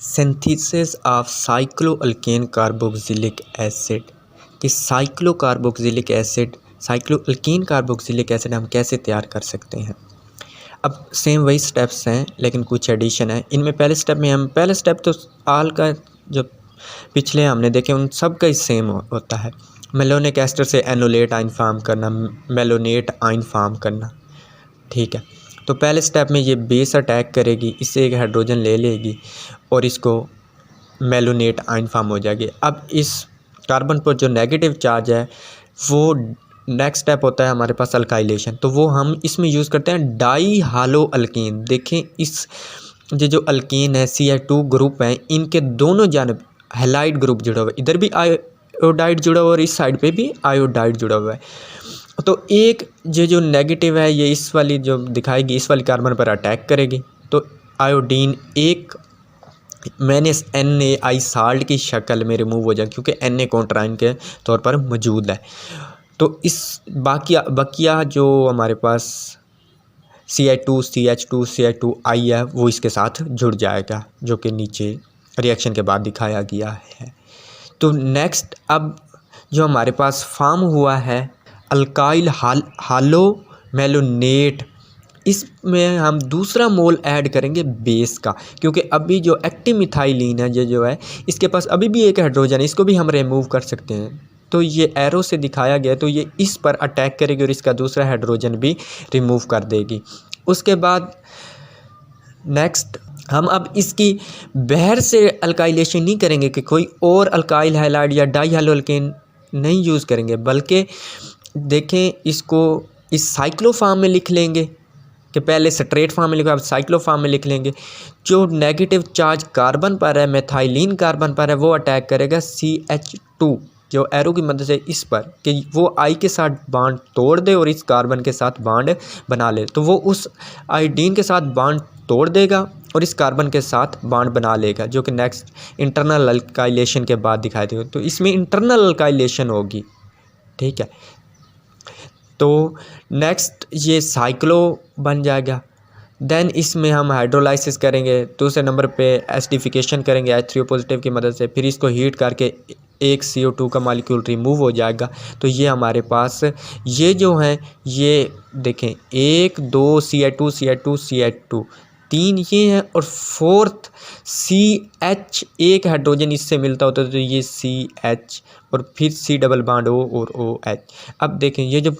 Synthesis of साइक्लोअल्केन carboxylic acid कि साइक्लोकार्बोक्सिलिक acid साइक्लोअल्केन carboxylic acid हम कैसे तैयार कर सकते हैं। अब सेम वही स्टेप्स हैं लेकिन कुछ एडिशन है इनमें। पहले स्टेप तो आल का जो पिछले हमने देखे उन सब का ही सेम होता है। मेलोनिक एस्टर से एनोलेट आयन फॉर्म करना, मेलोनेट आयन फॉर्म करना, ठीक है। तो पहले स्टेप में ये बेस अटैक करेगी, इससे एक हाइड्रोजन ले लेगी और इसको मेलोनेट आयन फॉर्म हो जाएगी। अब इस कार्बन पर जो नेगेटिव चार्ज है वो नेक्स्ट स्टेप होता है हमारे पास अल्काइलेशन। तो वो हम इसमें यूज़ करते हैं डाई हालो अल्केन। देखें इस जो अल्केन है Cl2 ग्रुप है, इनके दोनों जानब हैलाइड ग्रुप जुड़ा हुआ है, इधर भी आयोडाइड जुड़ा हुआ है और इस साइड पे भी आयोडाइड जुड़ा हुआ है। तो एक ये जो नेगेटिव है ये इस वाली जो दिखाएगी इस वाली कार्बन पर अटैक करेगी तो आयोडीन एक NaI साल्ट की शक्ल में रिमूव हो जाए क्योंकि Na कॉन्ट्राइन के तौर पर मौजूद है। तो इस बकिया जो हमारे पास Ci2 CH2 Ci2I है वो इसके साथ जुड़ जाएगा जो कि नीचे रिएक्शन के बाद दिखाया गया है। तो नेक्स्ट अब जो हमारे पास फॉर्म हुआ है अल्काइल हालो मेलोनेट, इसमें हम दूसरा मोल ऐड करेंगे बेस का क्योंकि अभी जो एक्टिव मिथाइलिन है ये जो है इसके पास अभी भी एक हाइड्रोजन है, इसको भी हम रिमूव कर सकते हैं। तो ये एरो से दिखाया गया तो ये इस पर अटैक करेगी और इसका दूसरा हाइड्रोजन भी रिमूव कर देगी। उसके बाद नेक्स्ट हम अब इसकी बाहर से अल्काइलेशन नहीं करेंगे कि कोई और अल्काइल हैलाइड या डाई हालो अल्केन नहीं यूज़ करेंगे, बल्कि देखें इसको इस साइक्लो फॉर्म में लिख लेंगे कि पहले स्ट्रेट फॉर्म में लिखा, अब साइक्लो फॉर्म में लिख लेंगे। जो नेगेटिव चार्ज कार्बन पर है मेथाइलिन कार्बन पर है वो अटैक करेगा CH2 जो एरो की मदद से इस पर कि वो आई के साथ बॉन्ड तोड़ दे और इस कार्बन के साथ बॉन्ड बना ले। तो वो उस आयोडीन के साथ बॉन्ड तोड़ देगा और इस कार्बन के साथ बॉन्ड बना लेगा जो कि नेक्स्ट इंटरनल अल्काइलेशन के बाद दिखाई देगा। तो इसमें इंटरनल अल्काइलेशन होगी, ठीक है। तो नेक्स्ट ये साइक्लो बन जाएगा। देन इसमें हम हाइड्रोलाइसिस करेंगे, दूसरे नंबर पे एसिडिफिकेशन करेंगे H3O पॉजिटिव की मदद से, फिर इसको हीट करके एक CO2 का मॉलिक्यूल रिमूव हो जाएगा। तो ये हमारे पास ये जो हैं ये देखें 1 2 Ci2 Ci2 Ci2 3 ये हैं और फोर्थ CH एक हाइड्रोजन इससे मिलता होता है तो ये CH और फिर C डबल बॉन्ड O और OH। अब देखें ये जो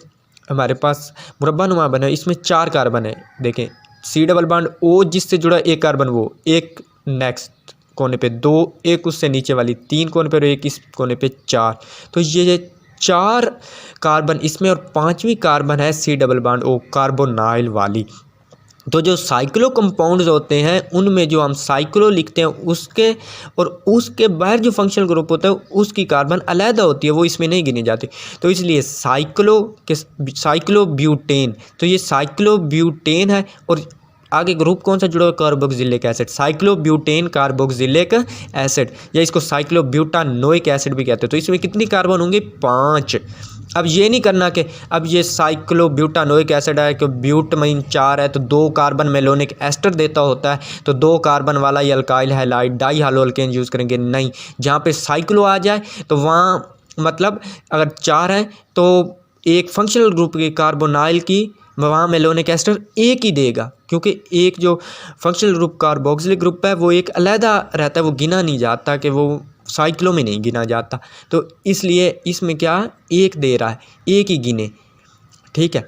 हमारे पास मुरब्बा नुमा बना है इसमें 4 कार्बन है। देखें C डबल बॉन्ड O जिससे जुड़ा एक कार्बन वो एक नेक्स्ट कोने पे 2, एक उससे नीचे वाली 3 कोने पे और एक इस कोने पे 4। तो ये 4 कार्बन इसमें और 5वीं कार्बन है C double bond O carbonyl वाली। तो जो साइक्लो कंपाउंड्स होते हैं उनमें जो हम साइक्लो लिखते हैं उसके और उसके बाहर जो फंक्शनल ग्रुप होता है उसकी कार्बन अलग होती है, वो इसमें नहीं गिनी जाती। तो इसलिए साइक्लो ब्यूटेन, तो ये साइक्लो ब्यूटेन है और आगे ग्रुप कौन सा जुड़ा हुआ carboxylic acid, cyclo butane carboxylic acid या इसको साइक्लो ब्यूटानोइक एसिड भी कहते हैं। तो इसमें कितनी कार्बन होंगे 5। अब ये नहीं करना कि अब ये साइक्लो ब्यूटानोइक एसिड है कि ब्यूट में 4 है तो 2 कार्बन मेलोनिक एस्टर देता होता है तो 2 कार्बन वाला ये अल्काइल हैलाइड डाई हालो अल्केन यूज़ करेंगे। नहीं, जहाँ पे साइक्लो आ जाए तो वहाँ मतलब अगर 4 है तो एक फंक्शनल ग्रुप की कार्बोनाइल की वहाँ मेलोनिक एस्टर एक ही देगा क्योंकि एक जो फंक्शनल ग्रुप कार्बोक्सिलिक ग्रुप है वो एक अलहदा रहता है, वो गिना नहीं जाता कि वो साइक्लो में नहीं गिना जाता। तो इसलिए इसमें क्या एक दे रहा है, एक ही गिने, ठीक है।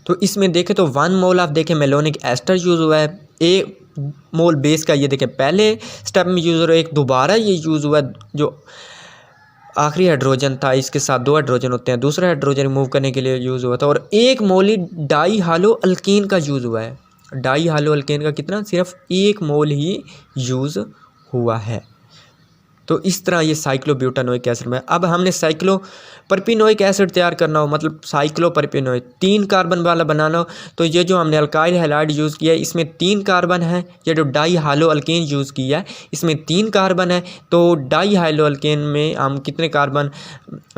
तो इसमें देखें तो 1 मोल आप देखें मेलोनिक एस्टर यूज़ हुआ है, 1 मोल बेस का ये देखें पहले स्टेप में यूज़ हो रहा है, एक दोबारा ये यूज़ हुआ है जो आखिरी हाइड्रोजन था इसके साथ 2 हाइड्रोजन होते हैं, दूसरा हाइड्रोजन रिमूव करने के लिए यूज़ हुआ था और 1 मोल ही डाई हालो अल्केन का यूज़ हुआ है। डाई हालो अल्केन का कितना, सिर्फ 1 मोल ही यूज़ हुआ है। तो इस तरह ये साइक्लोब्यूटानोइक एसिड में। अब हमने साइक्लोप्रोपेनोइक एसिड तैयार करना हो, मतलब साइक्लोप्रोपेनोइक 3 कार्बन वाला बनाना हो, तो ये जो हमने अल्काइल हैलाइड यूज़ किया है इसमें 3 कार्बन है। ये जो डाई हालो अल्केन यूज़ किया है इसमें 3 कार्बन है। तो डाई हालो अल्केन में हम कितने कार्बन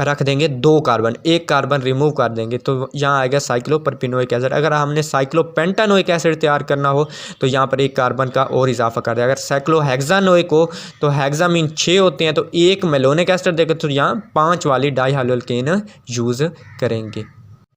रख देंगे? 2 कार्बन, 1 कार्बन रिमूव कर देंगे तो यहाँ आएगा साइक्लोप्रोपेनोइक एसिड। अगर हमने साइक्लोपेंटानोइक एसिड तैयार करना हो तो यहाँ पर 1 कार्बन का और इजाफा कर दें। अगर साइक्लोहेक्सानोइक हो तो हेक्सामीन 6 होते हैं, तो 1 मेलोनिक एसिड देकर तो यहाँ 5 वाली डाई हालो अल्केन यूज़ करेंगे।